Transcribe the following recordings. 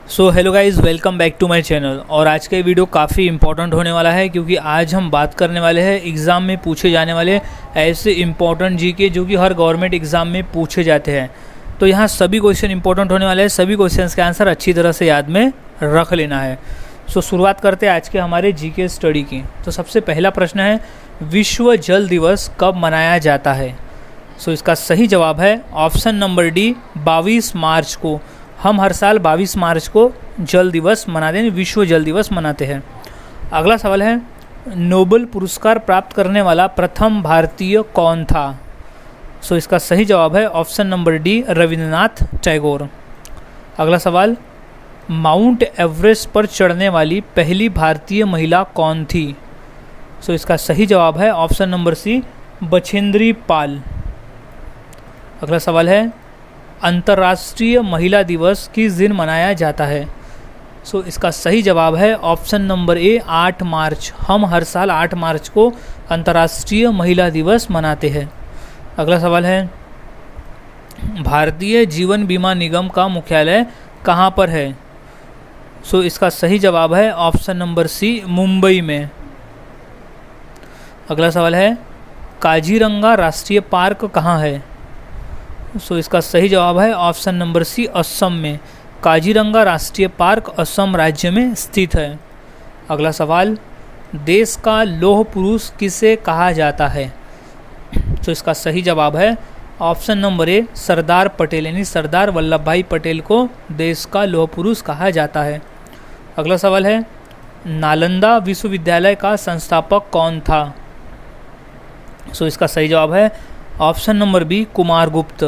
So hello guys, welcome back to my channel. और आज का वीडियो काफ़ी इंपॉर्टेंट होने वाला है क्योंकि आज हम बात करने वाले हैं एग्ज़ाम में पूछे जाने वाले ऐसे इंपॉर्टेंट जीके जो कि हर गवर्नमेंट एग्ज़ाम में पूछे जाते हैं। तो यहाँ सभी क्वेश्चन इंपॉर्टेंट होने वाले हैं, सभी क्वेश्चंस के आंसर अच्छी तरह से याद में रख लेना है। सो शुरुआत करते हैं आज के हमारे जीके स्टडी की। तो सबसे पहला प्रश्न है, विश्व जल दिवस कब मनाया जाता है? सो इसका सही जवाब है ऑप्शन नंबर डी, 22 मार्च को। हम हर साल 22 मार्च को जल दिवस मनाते हैं, विश्व जल दिवस मनाते हैं। अगला सवाल है, नोबेल पुरस्कार प्राप्त करने वाला प्रथम भारतीय कौन था? सो इसका सही जवाब है option number D, Rabindranath Tagore. अगला सवाल, माउंट एवरेस्ट पर चढ़ने वाली पहली भारतीय महिला कौन थी? सो इसका सही जवाब है ऑप्शन नंबर सी, बछेंद्री पाल। अगला सवाल है, अंतर्राष्ट्रीय महिला दिवस किस दिन मनाया जाता है? सो इसका सही जवाब है ऑप्शन नंबर ए, 8 मार्च। हम हर साल 8 मार्च को अंतर्राष्ट्रीय महिला दिवस मनाते हैं। अगला सवाल है, भारतीय जीवन बीमा निगम का मुख्यालय कहाँ पर है? सो इसका सही जवाब है ऑप्शन नंबर सी, मुंबई में। अगला सवाल है, काजीरंगा राष्ट्रीय पार्क कहाँ है? सो इसका सही जवाब है ऑप्शन नंबर सी, असम में। काजीरंगा राष्ट्रीय पार्क असम राज्य में स्थित है। अगला सवाल, देश का लौह पुरुष किसे कहा जाता है? तो इसका सही जवाब है option number A, Sardar Patel, यानी सरदार वल्लभ भाई पटेल को देश का लौह पुरुष कहा जाता है। अगला सवाल है, नालंदा विश्वविद्यालय का संस्थापक कौन था? सो इसका सही जवाब है option number B, Kumaragupta.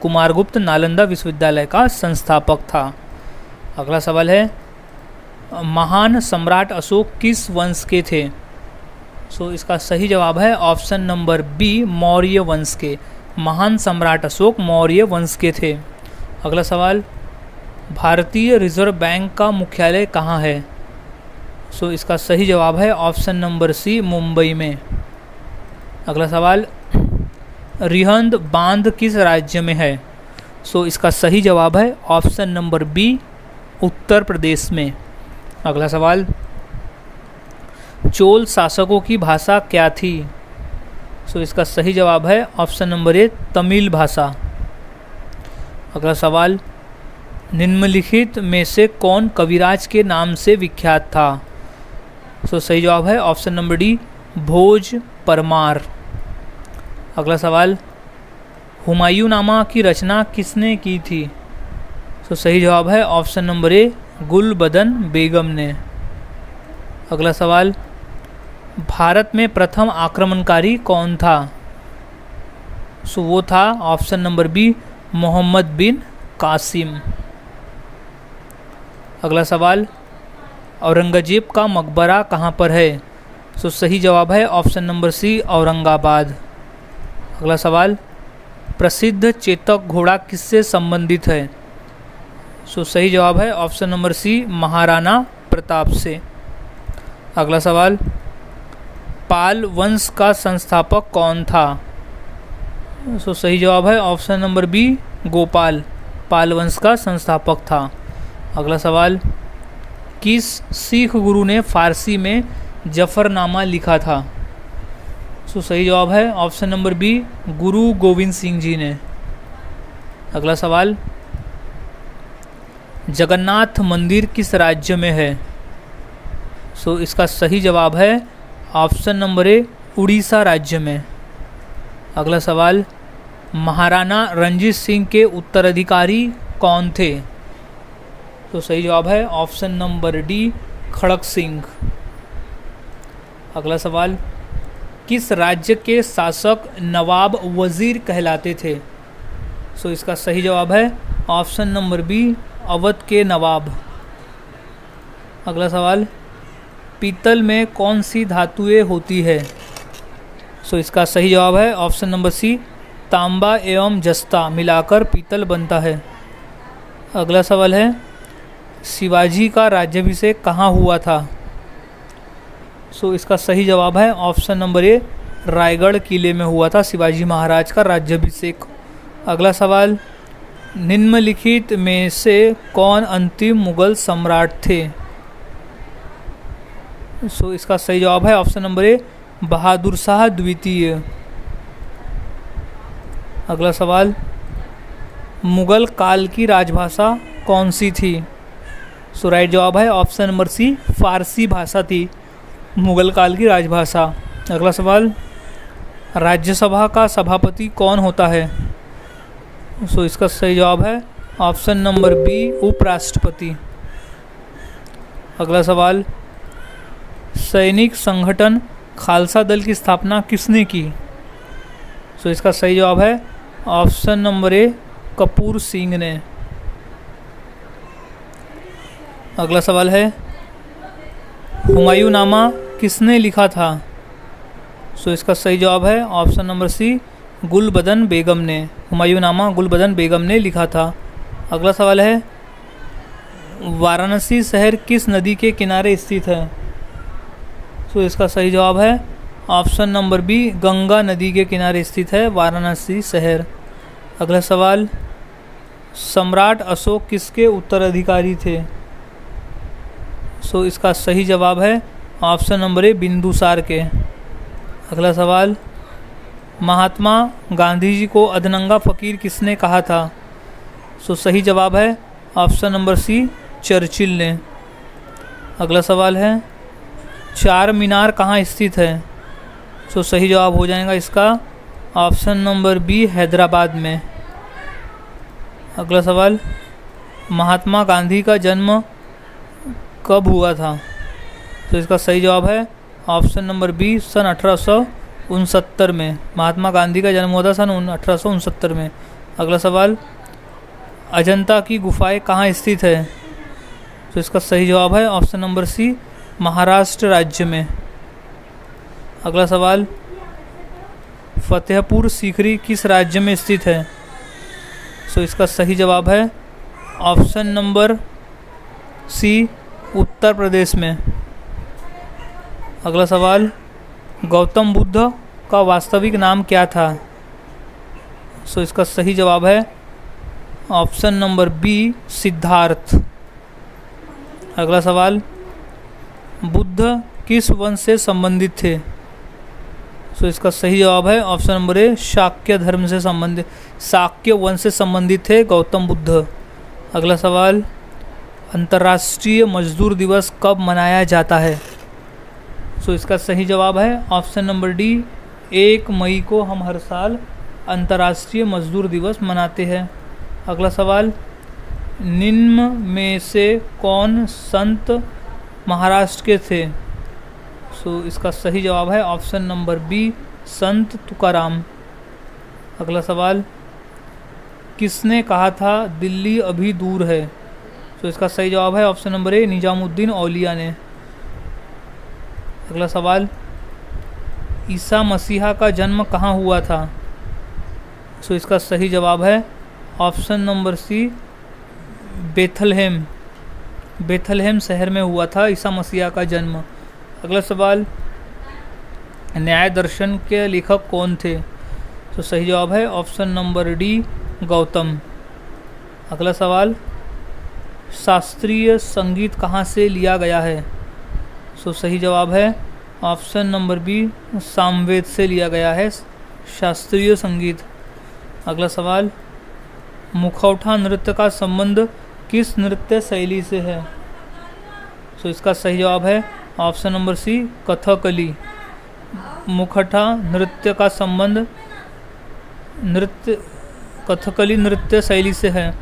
Kumaragupta Nalanda विश्वविद्यालय का संस्थापक था। अगला सवाल है, महान सम्राट अशोक किस वंश के थे? सो इसका सही जवाब है ऑप्शन नंबर बी, मौर्य वंश के। महान सम्राट अशोक मौर्य वंश के थे। अगला सवाल, भारतीय रिजर्व बैंक का मुख्यालय कहाँ है? सो इसका सही जवाब है ऑप्शन नंबर सी, मुंबई में। अगला सवाल, रिहंद बांध किस राज्य में है? सो इसका सही जवाब है option number B, Uttar Pradesh में। अगला सवाल, चोल शासकों की भाषा क्या थी? सो इसका सही जवाब है ऑप्शन नंबर ए, तमिल भाषा। अगला सवाल, निम्नलिखित में से कौन कविराज के नाम से विख्यात था? सो सही जवाब है ऑप्शन नंबर डी, भोज परमार। अगला सवाल, हुमायूंनामा की रचना किसने की थी? तो सही जवाब है ऑप्शन नंबर ए, गुलबदन बेगम ने। अगला सवाल, भारत में प्रथम आक्रमणकारी कौन था? सो वो था ऑप्शन नंबर बी, मोहम्मद बिन कासिम। अगला सवाल, औरंगजेब का मकबरा कहाँ पर है? सो सही जवाब है ऑप्शन नंबर सी, औरंगाबाद। अगला सवाल, प्रसिद्ध चेतक घोड़ा किससे संबंधित है? सो सही जवाब है option number C, Maharana Pratap से। अगला सवाल, पाल वंश का संस्थापक कौन था? सो सही जवाब है ऑप्शन नंबर बी, गोपाल। पाल वंश का संस्थापक था। अगला सवाल, किस सिख गुरु ने फारसी में जफरनामा लिखा था? सो सही जवाब है ऑप्शन नंबर बी, गुरु गोविंद सिंह जी ने। अगला सवाल, जगन्नाथ मंदिर किस राज्य में है? सो इसका सही जवाब है ऑप्शन नंबर ए, उड़ीसा राज्य में। अगला सवाल, महाराणा रणजीत सिंह के उत्तराधिकारी कौन थे? तो सही जवाब है ऑप्शन नंबर डी, खड़क सिंह। अगला सवाल, किस राज्य के शासक नवाब वजीर कहलाते थे? सो इसका सही जवाब है ऑप्शन नंबर बी, अवध के नवाब। अगला सवाल, पीतल में कौन सी धातुएं होती है? सो इसका सही जवाब है ऑप्शन नंबर सी, तांबा एवं जस्ता मिलाकर पीतल बनता है। अगला सवाल है, शिवाजी का राज्याभिषेक कहाँ हुआ था? सो इसका सही जवाब है ऑप्शन नंबर ए, रायगढ़ किले में हुआ था शिवाजी महाराज का राज्याभिषेक। अगला सवाल, निम्नलिखित में से कौन अंतिम मुगल सम्राट थे? सो इसका सही जवाब है option number A, Bahadur Shah द्वितीय। अगला सवाल, मुगल काल की राजभाषा कौन सी थी? सो राइट जवाब है ऑप्शन नंबर सी, फारसी भाषा थी मुगल काल की राजभाषा। अगला सवाल, राज्यसभा का सभापति कौन होता है? सो इसका सही जवाब है ऑप्शन नंबर बी, उपराष्ट्रपति। अगला सवाल, सैनिक संगठन खालसा दल की स्थापना किसने की? सो इसका सही जवाब है option number A, Kapoor Singh ने। अगला सवाल है, हुमायूंनामा किसने लिखा था? सो इसका सही जवाब है ऑप्शन नंबर सी, गुलबदन बेगम ने। हुमायूंनामा गुलबदन बेगम ने लिखा था। अगला सवाल है, वाराणसी शहर किस नदी के किनारे स्थित है? सो इसका सही जवाब है ऑप्शन नंबर बी, गंगा नदी के किनारे स्थित है वाराणसी शहर। अगला सवाल, सम्राट अशोक किसके उत्तराधिकारी थे? सो इसका सही जवाब है ऑप्शन नंबर ए, बिंदुसार के। अगला सवाल, महात्मा गांधी जी को अधनंगा फकीर किसने कहा था? सो सही जवाब है ऑप्शन नंबर सी, चर्चिल ने। अगला सवाल है, चार मीनार कहाँ स्थित है? सो सही जवाब हो जाएगा इसका ऑप्शन नंबर बी, हैदराबाद में। अगला सवाल, महात्मा गांधी का जन्म कब हुआ था? तो इसका सही जवाब है ऑप्शन नंबर बी, सन 1869 में। महात्मा गांधी का जन्म हुआ था सन 1869 में। अगला सवाल, अजंता की गुफाएं कहाँ स्थित है? तो इसका सही जवाब है ऑप्शन नंबर सी, महाराष्ट्र राज्य में। अगला सवाल, फतेहपुर सीकरी किस राज्य में स्थित है? सो इसका सही जवाब है ऑप्शन नंबर सी, उत्तर प्रदेश में। अगला सवाल, गौतम बुद्ध का वास्तविक नाम क्या था? सो इसका सही जवाब है ऑप्शन नंबर बी, सिद्धार्थ। अगला सवाल, बुद्ध किस वंश से संबंधित थे? सो इसका सही जवाब है ऑप्शन नंबर ए, शाक्य धर्म से संबंधित, शाक्य वंश से संबंधित थे गौतम बुद्ध। अगला सवाल, अंतर्राष्ट्रीय मजदूर दिवस कब मनाया जाता है? सो इसका सही जवाब है ऑप्शन नंबर डी, 1 मई को हम हर साल अंतर्राष्ट्रीय मजदूर दिवस मनाते हैं। अगला सवाल, निम्न में से कौन संत महाराष्ट्र के थे? सो इसका सही जवाब है ऑप्शन नंबर बी, संत तुकाराम। अगला सवाल, किसने कहा था दिल्ली अभी दूर है? तो इसका सही जवाब है ऑप्शन नंबर ए, निजामुद्दीन औलिया ने। अगला सवाल, ईसा मसीहा का जन्म कहाँ हुआ था? सो इसका सही जवाब है option number C, Bethlehem. Bethlehem शहर में हुआ था ईसा मसीहा का जन्म। अगला सवाल, न्याय दर्शन के लेखक कौन थे? तो सही जवाब है ऑप्शन नंबर डी, गौतम। अगला सवाल, शास्त्रीय संगीत कहाँ से लिया गया है? सो सही जवाब है ऑप्शन नंबर बी, सामवेद से लिया गया है शास्त्रीय संगीत। अगला सवाल, मुखौटा नृत्य का संबंध किस नृत्य शैली से है? सो इसका सही जवाब है ऑप्शन नंबर सी, कथकली। मुखौटा नृत्य का संबंध कथकली नृत्य शैली से है।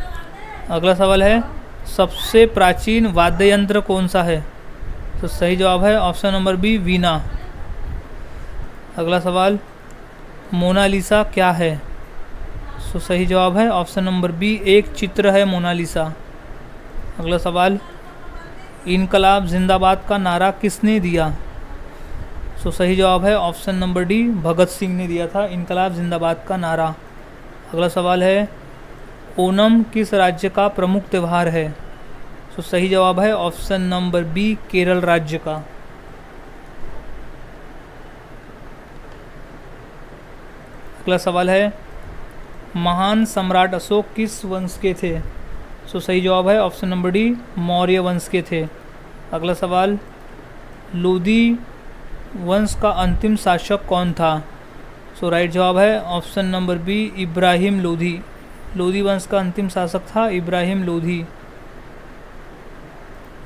अगला सवाल है, सबसे प्राचीन वाद्य यंत्र कौन सा है? तो सही जवाब है ऑप्शन नंबर बी, वीणा। अगला सवाल, मोनालिसा क्या है? तो सही जवाब है ऑप्शन नंबर बी, एक चित्र है मोनालिसा। अगला सवाल, इनकलाब जिंदाबाद का नारा किसने दिया? तो सही जवाब है option number D, Bhagat Singh ने दिया था इनकलाब जिंदाबाद का नारा। अगला सवाल है, ओणम किस राज्य का प्रमुख त्यौहार है? तो सही जवाब है ऑप्शन नंबर बी, केरल राज्य का। अगला सवाल है, महान सम्राट अशोक किस वंश के थे? सो सही जवाब है ऑप्शन नंबर डी, मौर्य वंश के थे। अगला सवाल, लोधी वंश का अंतिम शासक कौन था? सो राइट जवाब है option number B, Ibrahim Lodhi. Lodhi वंश का अंतिम शासक था इब्राहिम लोधी।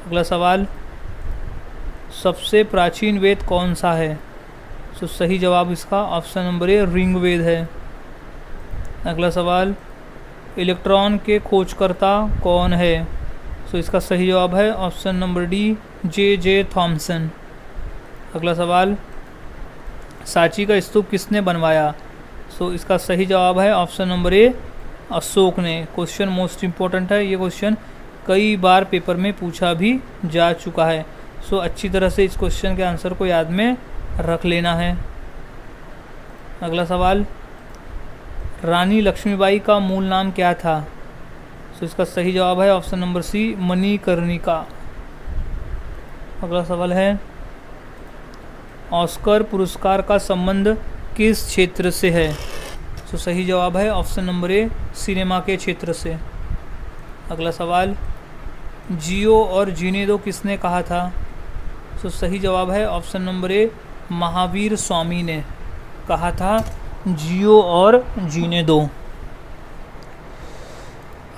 अगला सवाल, सबसे प्राचीन वेद कौन सा है? सो सही जवाब इसका ऑप्शन नंबर ए, ऋग्वेद है। अगला सवाल, इलेक्ट्रॉन के खोजकर्ता कौन है? सो इसका सही जवाब है option number D, J Thomson. अगला सवाल, सांची का स्तूप किसने बनवाया? सो इसका सही जवाब है ऑप्शन नंबर ए, अशोक ने। क्वेश्चन मोस्ट इम्पोर्टेंट है, ये क्वेश्चन कई बार पेपर में पूछा भी जा चुका है। सो अच्छी तरह से इस क्वेश्चन के आंसर को याद में रख लेना है। अगला सवाल, रानी लक्ष्मीबाई का मूल नाम क्या था? सो इसका सही जवाब है ऑप्शन नंबर सी, मणिकर्णिका। अगला सवाल है, ऑस्कर पुरस्कार का संबंध किस क्षेत्र से है? सो सही जवाब है ऑप्शन नंबर ए, सिनेमा के क्षेत्र से। अगला सवाल, जियो और जीने दो किसने कहा था? सो सही जवाब है option number A, Mahavir Swami ने कहा था जियो और जीने दो।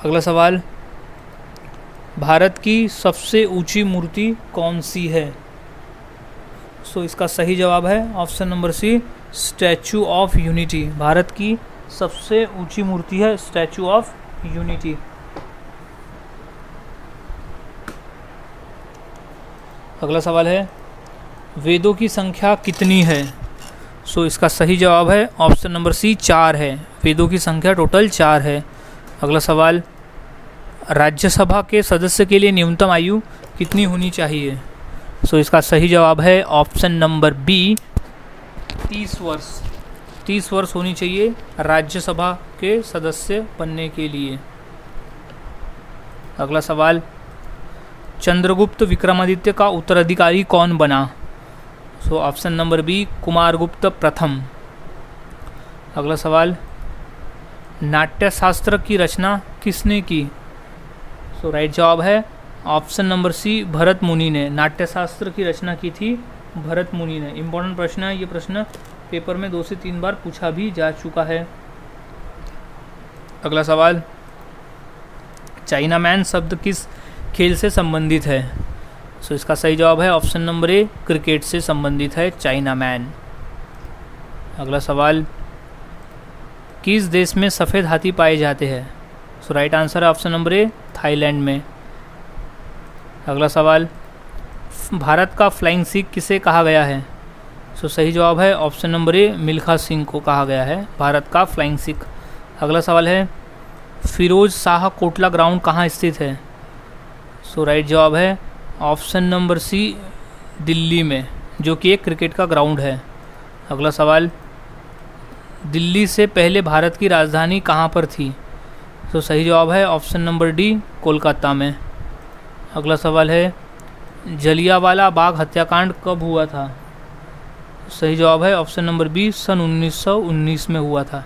अगला सवाल, भारत की सबसे ऊंची मूर्ति कौन सी है? सो इसका सही जवाब है option number C, Statue of Unity. Bharat की सबसे ऊंची मूर्ति है स्टैचू ऑफ यूनिटी। अगला सवाल है, वेदों की संख्या कितनी है? सो इसका सही जवाब है ऑप्शन नंबर सी, 4 है। वेदों की संख्या टोटल 4 है। अगला सवाल, राज्यसभा के सदस्य के लिए न्यूनतम आयु कितनी होनी चाहिए? सो इसका सही जवाब है ऑप्शन नंबर बी, 30 वर्ष। 30 वर्ष होनी चाहिए राज्यसभा के सदस्य बनने के लिए। अगला सवाल, चंद्रगुप्त विक्रमादित्य का उत्तराधिकारी कौन बना? So option number B, Kumaragupta प्रथम। अगला सवाल, नाट्यशास्त्र की रचना किसने की? सो राइट जवाब है ऑप्शन नंबर सी, भरत मुनि ने। नाट्यशास्त्र की रचना की थी भरत मुनि ने। इंपॉर्टेंट प्रश्न है, ये प्रश्न पेपर में 2 से 3 बार पूछा भी जा चुका है। अगला सवाल, चाइना मैन शब्द किस खेल से संबंधित है? सो इसका सही जवाब है ऑप्शन नंबर ए, क्रिकेट से संबंधित है चाइना मैन। अगला सवाल, किस देश में सफ़ेद हाथी पाए जाते हैं? सो राइट आंसर है ऑप्शन नंबर ए, थाईलैंड में। अगला सवाल, भारत का फ्लाइंग सिख किसे कहा गया है? सो सही जवाब है option number A, Milkha Singh को कहा गया है भारत का फ्लाइंग सिख। अगला सवाल है, फिरोज शाह कोटला ग्राउंड कहाँ स्थित है? सो राइट जवाब है ऑप्शन नंबर सी, दिल्ली में, जो कि एक क्रिकेट का ग्राउंड है। अगला सवाल, दिल्ली से पहले भारत की राजधानी कहाँ पर थी? तो सही जवाब है ऑप्शन नंबर डी, कोलकाता में। अगला सवाल है, जलियांवाला बाग हत्याकांड कब हुआ था? सही जवाब है ऑप्शन नंबर बी, सन 1919 में हुआ था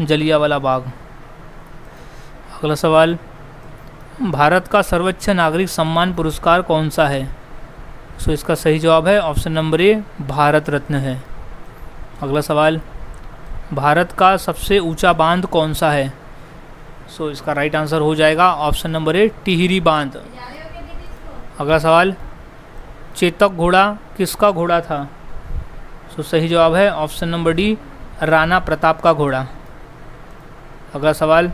जलियांवाला बाग। अगला सवाल, भारत का सर्वोच्च नागरिक सम्मान पुरस्कार कौन सा है? सो इसका सही जवाब है option number A, Bharat Ratna है। अगला सवाल, भारत का सबसे ऊंचा बांध कौन सा है? सो इसका राइट आंसर हो जाएगा ऑप्शन नंबर ए, टिहरी बांध। अगला सवाल, चेतक घोड़ा किसका घोड़ा था? सो सही जवाब है option number D, Rana Pratap का घोड़ा। अगला सवाल,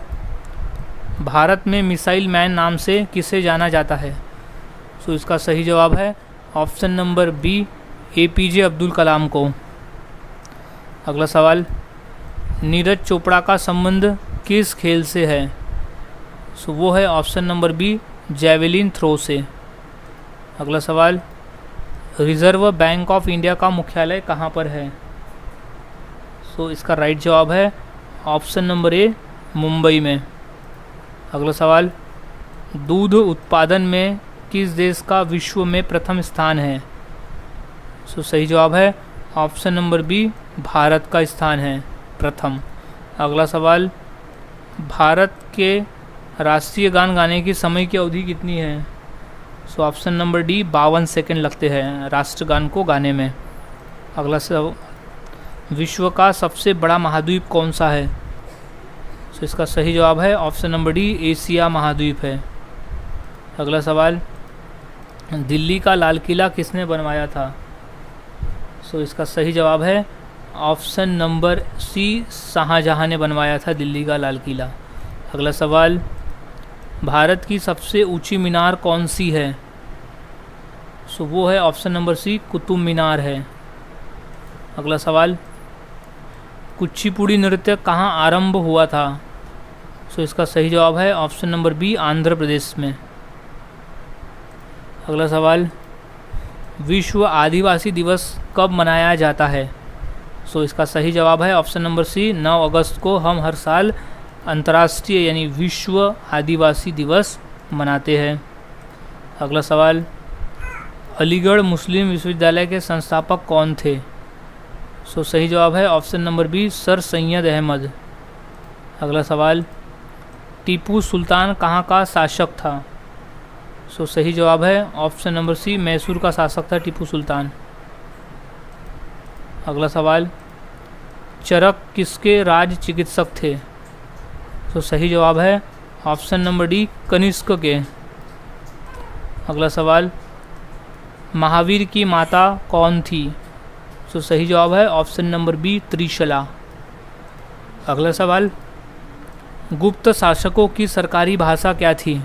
भारत में मिसाइल मैन नाम से किसे जाना जाता है? सो इसका सही जवाब है option number B, APJ Abdul Kalam को। अगला सवाल, नीरज चोपड़ा का संबंध किस खेल से है? सो वो है option number B, javelin throw से। अगला सवाल, रिजर्व बैंक ऑफ इंडिया का मुख्यालय कहाँ पर है? सो इसका राइट जवाब है ऑप्शन नंबर ए, मुंबई में। अगला सवाल, दूध उत्पादन में किस देश का विश्व में प्रथम स्थान है? सो सही जवाब है ऑप्शन नंबर बी, भारत का स्थान है प्रथम। अगला सवाल, भारत के राष्ट्रीय गान गाने की समय की अवधि कितनी है? सो ऑप्शन नंबर डी 52 सेकंड लगते हैं राष्ट्रगान को गाने में। अगला सब, विश्व का सबसे बड़ा महाद्वीप कौन सा है? सो इसका सही जवाब है ऑप्शन नंबर डी एशिया महाद्वीप है। अगला सवाल, दिल्ली का लाल किला किसने बनवाया था? सो इसका सही जवाब है ऑप्शन नंबर सी शाहजहां ने बनवाया था दिल्ली का लाल किला। अगला सवाल, भारत की सबसे ऊंची मीनार कौन सी है? सो वो है ऑप्शन नंबर सी कुतुब मीनार है। अगला सवाल, कुचिपुड़ी नृत्य कहाँ आरंभ हुआ था? सो इसका सही जवाब है option number B Andhra Pradesh में। अगला सवाल, विश्व आदिवासी दिवस कब मनाया जाता है? सो इसका सही जवाब है ऑप्शन नंबर सी 9 अगस्त को हम हर साल अंतर्राष्ट्रीय यानी विश्व आदिवासी दिवस मनाते हैं। अगला सवाल, अलीगढ़ मुस्लिम विश्वविद्यालय के संस्थापक कौन थे? सो सही जवाब है option number B sir Syed Ahmad. अगला सवाल, टीपू सुल्तान कहाँ का शासक था? सो सही जवाब है ऑप्शन नंबर सी मैसूर का शासक था टीपू सुल्तान। अगला सवाल, चरक किसके राज चिकित्सक थे? तो सही जवाब है ऑप्शन नंबर डी कनिष्क के। अगला सवाल, महावीर की माता कौन थी? तो सही जवाब है ऑप्शन नंबर बी त्रिशला। अगला सवाल, गुप्त शासकों की सरकारी भाषा क्या थी?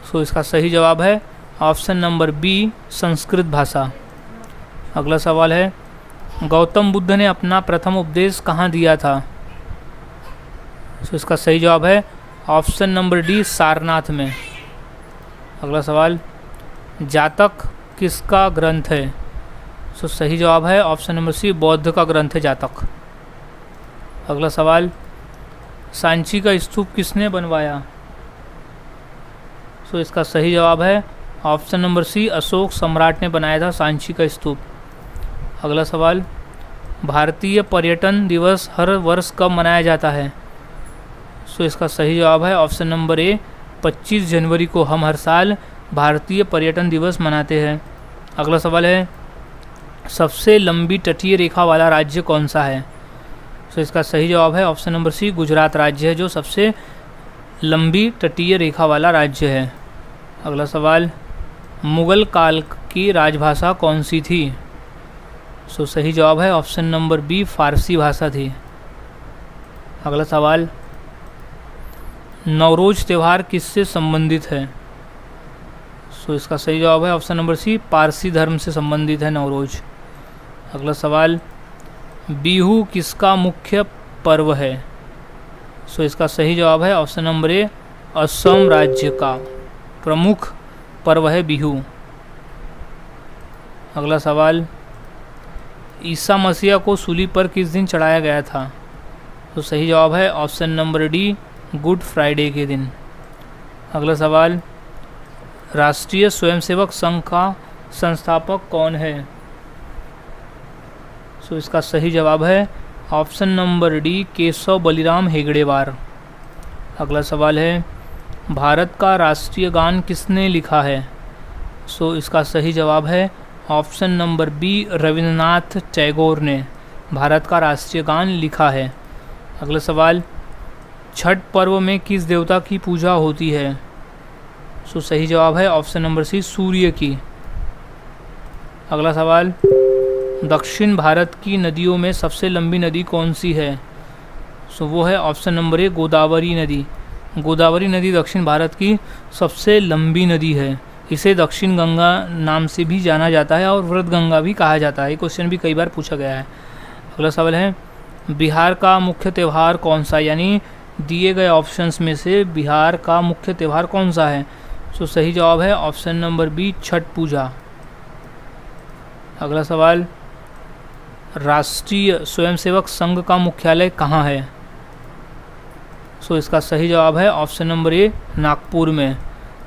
सो इसका सही जवाब है ऑप्शन नंबर बी संस्कृत भाषा। अगला सवाल है, गौतम बुद्ध ने अपना प्रथम उपदेश कहाँ दिया था? सो इसका सही जवाब है ऑप्शन नंबर डी सारनाथ में। अगला सवाल, जातक किसका ग्रंथ है? सो सही जवाब है ऑप्शन नंबर सी बौद्ध का ग्रंथ है जातक। अगला सवाल, सांची का स्तूप किसने बनवाया? सो इसका सही जवाब है ऑप्शन नंबर सी अशोक सम्राट ने बनाया था सांची का स्तूप। अगला सवाल, भारतीय पर्यटन दिवस हर वर्ष कब मनाया जाता है? सो इसका सही जवाब है ऑप्शन नंबर ए 25 जनवरी को हम हर साल भारतीय पर्यटन दिवस मनाते हैं। अगला सवाल है, सबसे लंबी तटीय रेखा वाला राज्य कौन सा है? सो इसका सही जवाब है ऑप्शन नंबर सी गुजरात राज्य है जो सबसे लंबी तटीय रेखा वाला राज्य है। अगला सवाल, मुगल काल की राजभाषा कौन सी थी? सो सही जवाब है ऑप्शन नंबर बी फारसी भाषा थी। अगला सवाल, नवरोज त्यौहार किससे संबंधित है? सो इसका सही जवाब है ऑप्शन नंबर सी पारसी धर्म से संबंधित है नवरोज। अगला सवाल, बिहू किसका मुख्य पर्व है? सो इसका सही जवाब है ऑप्शन नंबर ए असम राज्य का प्रमुख पर्व है बिहू। अगला सवाल, ईसा मसीह को सूली पर किस दिन चढ़ाया गया था? तो सही जवाब है option number D good Friday के दिन। अगला सवाल, राष्ट्रीय स्वयंसेवक संघ का संस्थापक कौन है? सो इसका सही जवाब है option number D Keshav Baliram हेगड़ेवार। अगला सवाल है, भारत का राष्ट्रीय गान किसने लिखा है? सो इसका सही जवाब है option number B Rabindranath Tagore ने भारत का राष्ट्रीय गान लिखा है। अगला सवाल, छठ पर्व में किस देवता की पूजा होती है? सो सही जवाब है ऑप्शन नंबर सी सूर्य की। अगला सवाल, दक्षिण भारत की नदियों में सबसे लंबी नदी कौन सी है? सो वो है ऑप्शन नंबर ए गोदावरी नदी। गोदावरी नदी दक्षिण भारत की सबसे लंबी नदी है। इसे दक्षिण गंगा नाम से भी जाना जाता है और व्रत गंगा भी कहा जाता है। ये क्वेश्चन भी कई बार पूछा गया है। अगला सवाल है, बिहार का मुख्य त्यौहार कौन सा? यानी दिए गए ऑप्शंस में से बिहार का मुख्य त्यौहार कौन सा है? सो सही जवाब है ऑप्शन नंबर बी छठ पूजा। अगला सवाल, राष्ट्रीय स्वयंसेवक संघ का मुख्यालय कहाँ है? सो इसका सही जवाब है ऑप्शन नंबर ए नागपुर में।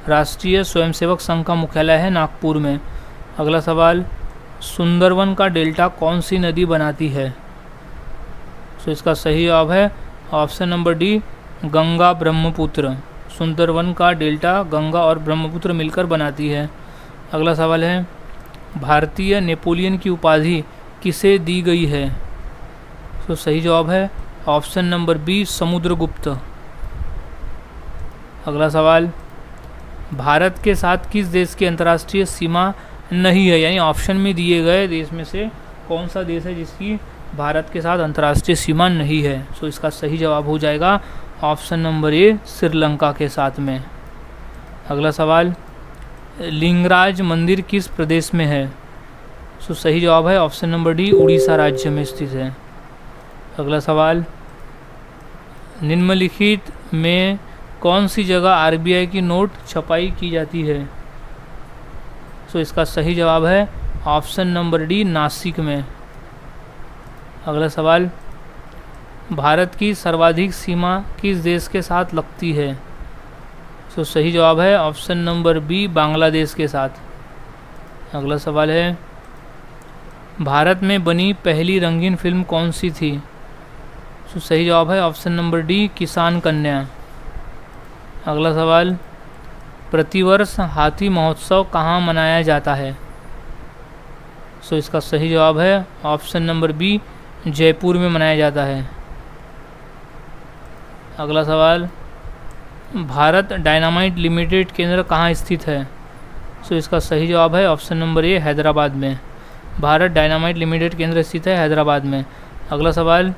राष्ट्रीय स्वयंसेवक संघ का मुख्यालय है नागपुर में। अगला सवाल, सुंदरवन का डेल्टा कौन सी नदी बनाती है? सो इसका सही जवाब है option number D Ganga Brahmaputra. Sundarban का डेल्टा गंगा और ब्रह्मपुत्र मिलकर बनाती है। अगला सवाल है, भारतीय नेपोलियन की उपाधि किसे दी गई है? तो सही जवाब है ऑप्शन नंबर बी समुद्रगुप्त। अगला सवाल, भारत के साथ किस देश की अंतर्राष्ट्रीय सीमा नहीं है? यानी ऑप्शन में दिए गए देश में से कौन सा देश है जिसकी भारत के साथ अंतर्राष्ट्रीय सीमा नहीं है? सो इसका सही जवाब हो जाएगा ऑप्शन नंबर ए श्रीलंका के साथ में। अगला सवाल, लिंगराज मंदिर किस प्रदेश में है? सो सही जवाब है ऑप्शन नंबर डी उड़ीसा राज्य में स्थित है। अगला सवाल, निम्नलिखित में कौन सी जगह आरबीआई की नोट छपाई की जाती है? सो इसका सही जवाब है ऑप्शन नंबर डी नासिक में। अगला सवाल, भारत की सर्वाधिक सीमा किस देश के साथ लगती है? सो सही जवाब है ऑप्शन नंबर बी बांग्लादेश के साथ। अगला सवाल है, भारत में बनी पहली रंगीन फिल्म कौन सी थी? सो सही जवाब है ऑप्शन नंबर डी किसान कन्या। अगला सवाल, प्रतिवर्ष हाथी महोत्सव कहाँ मनाया जाता है? सो इसका सही जवाब है ऑप्शन नंबर बी जयपुर में मनाया जाता है। अगला सवाल, भारत डायनामाइट लिमिटेड केंद्र कहाँ स्थित है? सो इसका सही जवाब है ऑप्शन नंबर ए हैदराबाद में। भारत डायनामाइट लिमिटेड केंद्र स्थित है हैदराबाद में। अगला सवाल,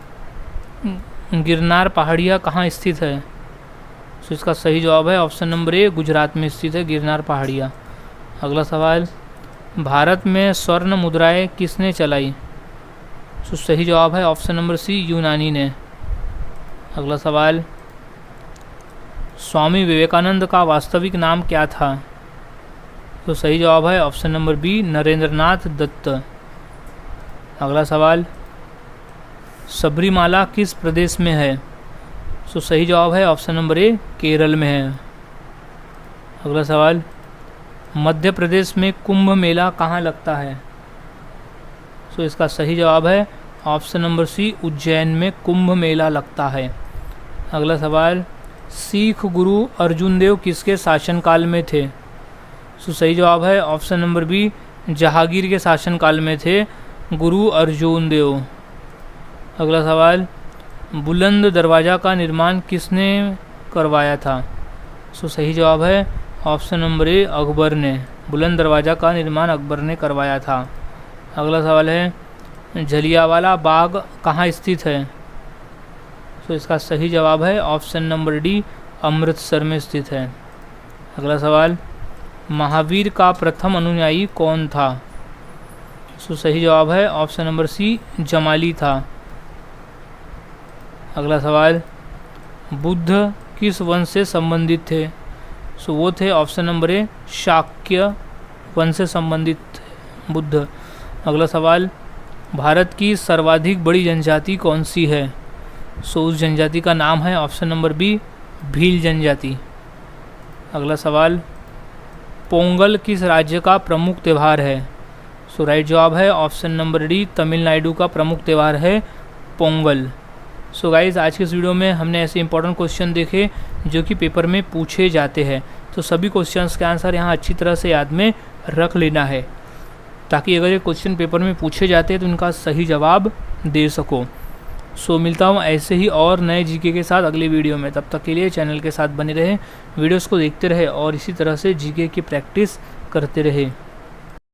गिरनार पहाड़ियाँ कहाँ स्थित है? सो इसका सही जवाब है ऑप्शन नंबर ए गुजरात में स्थित है गिरनार पहाड़ियाँ। अगला सवाल, भारत में स्वर्ण मुद्राएं किसने चलाई? सो सही जवाब है ऑप्शन नंबर सी यूनानी ने। अगला सवाल, स्वामी विवेकानंद का वास्तविक नाम क्या था? तो सही जवाब है option number B Narendranath Datta. अगला सवाल, सबरीमाला किस प्रदेश में है? सो सही जवाब है ऑप्शन नंबर ए केरल में है। अगला सवाल, मध्य प्रदेश में कुंभ मेला कहाँ लगता है? सो इसका सही जवाब है ऑप्शन नंबर सी उज्जैन में कुंभ मेला लगता है। अगला सवाल, सिख गुरु अर्जुन देव किसके शासनकाल में थे? सो सही जवाब है ऑप्शन नंबर बी जहांगीर के शासनकाल में थे गुरु अर्जुन देव। अगला सवाल, बुलंद दरवाज़ा का निर्माण किसने करवाया था? सो सही जवाब है ऑप्शन नंबर ए अकबर ने। बुलंद दरवाज़ा का निर्माण अकबर ने करवाया था। अगला सवाल है, जलियांवाला बाग कहाँ स्थित है? तो इसका सही जवाब है ऑप्शन नंबर डी अमृतसर में स्थित है। अगला सवाल, महावीर का प्रथम अनुयायी कौन था? सो सही जवाब है ऑप्शन नंबर सी जमाली था। अगला सवाल, बुद्ध किस वंश से संबंधित थे? सो वो थे ऑप्शन नंबर ए शाक्य वंश से संबंधित बुद्ध। अगला सवाल, भारत की सर्वाधिक बड़ी जनजाति कौन सी है? सो उस जनजाति का नाम है ऑप्शन नंबर बी भील जनजाति। अगला सवाल, पोंगल किस राज्य का प्रमुख त्यौहार है? सो राइट जवाब है ऑप्शन नंबर डी तमिलनाडु का प्रमुख त्यौहार है पोंगल। सो गाइज़, आज के इस वीडियो में हमने ऐसे इंपॉर्टेंट क्वेश्चन देखे जो कि पेपर में पूछे जाते हैं। तो सभी क्वेश्चंस के आंसर यहाँ अच्छी तरह से याद में रख लेना है ताकि अगर ये क्वेश्चन पेपर में पूछे जाते हैं तो उनका सही जवाब दे सको। सो मिलता हूँ ऐसे ही और नए जीके के साथ अगले वीडियो में। तब तक के लिए चैनल के साथ बने रहें, वीडियोस को देखते रहे और इसी तरह से जीके की प्रैक्टिस करते रहे।